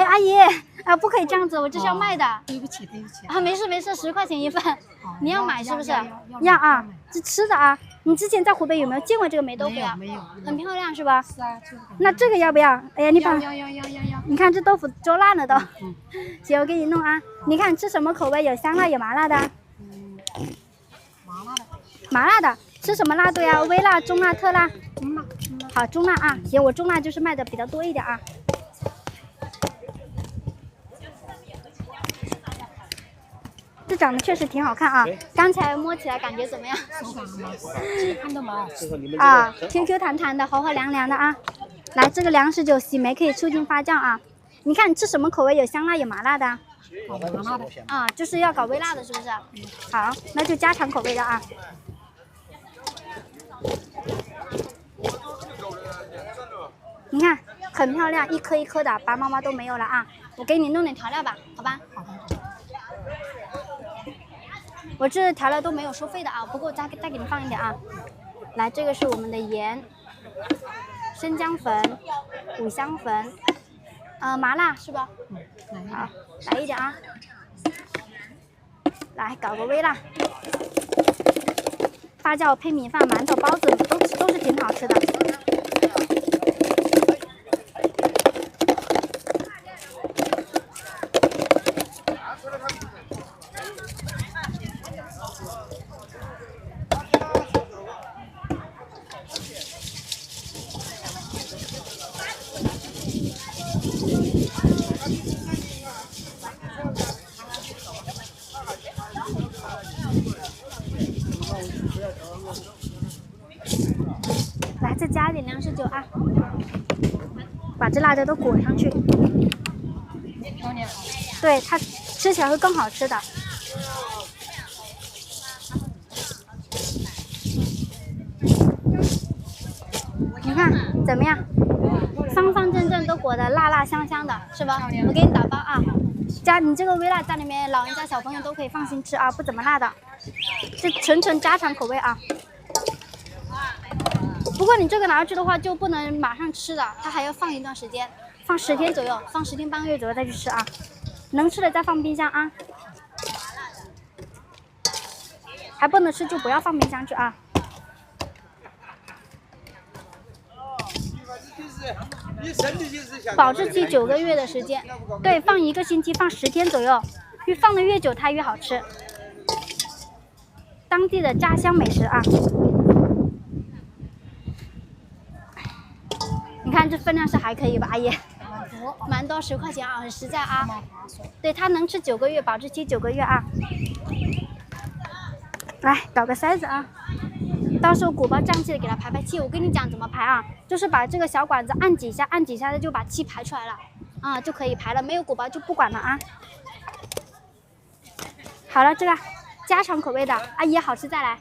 哎，阿姨，不可以这样子，我这是要卖的。对不起，对不起。没事没事，10块钱一份。你要买是不是？要啊，这吃的啊。你之前在湖北有没有见过这个霉豆腐呀？没有。很漂亮是吧？是啊，那这个要不要？哎呀，你把要。你看这豆腐做烂了都。行，我给你弄啊。你看吃什么口味？有香辣有麻辣的。麻辣的。麻辣的，吃什么辣度呀？微辣、中辣、特辣？中辣。好，中辣啊。行，我中辣就是卖的比较多一点啊。这长得确实挺好看啊，刚才摸起来感觉怎么样？手感吗？看到吗？啊 ，Q 弹弹的，滑滑凉凉的啊。来，这个粮食酒洗酶可以促进发酵啊。你看吃什么口味？有香辣有麻辣的。麻辣的。啊，就是要搞微辣的，是不是？好，那就家常口味的啊。你看很漂亮，一颗一颗的，白毛毛都没有了啊。我给你弄点调料吧，好吧？好的。我这调料都没有收费的啊，不过再给你放一点啊。来，这个是我们的盐、生姜粉、五香粉，麻辣是吧？好，来一点啊。来搞个微辣，发酵配米饭、馒头、包子都是挺好吃的。来，再加一点粮食酒啊，把这辣椒都裹上去。对，它吃起来会更好吃的。你看怎么样？方方正正都裹得辣辣香香的，是吧？我给你打包啊，你这个微辣在里面，老人家小朋友都可以放心吃啊，不怎么辣的，这纯家常口味啊。不过你这个拿回去的话，就不能马上吃的，它还要放一段时间，放10天左右，放10天半个月左右再去吃啊。能吃的再放冰箱啊，还不能吃就不要放冰箱去啊。保质期9个月的时间，对，放1个星期，放10天左右，越放的越久它越好吃。当地的家乡美食啊。你看这分量是还可以吧，阿姨？蛮多，10块钱啊，很实在啊。对，它能吃9个月，保质期9个月啊。来搞个筛子啊，到时候鼓包胀气的给它排排气。我跟你讲怎么排啊，就是把这个小管子按几下，按几下它就把气排出来了啊，就可以排了。没有鼓包就不管了啊。好了，这个家常口味的，阿姨好吃再来。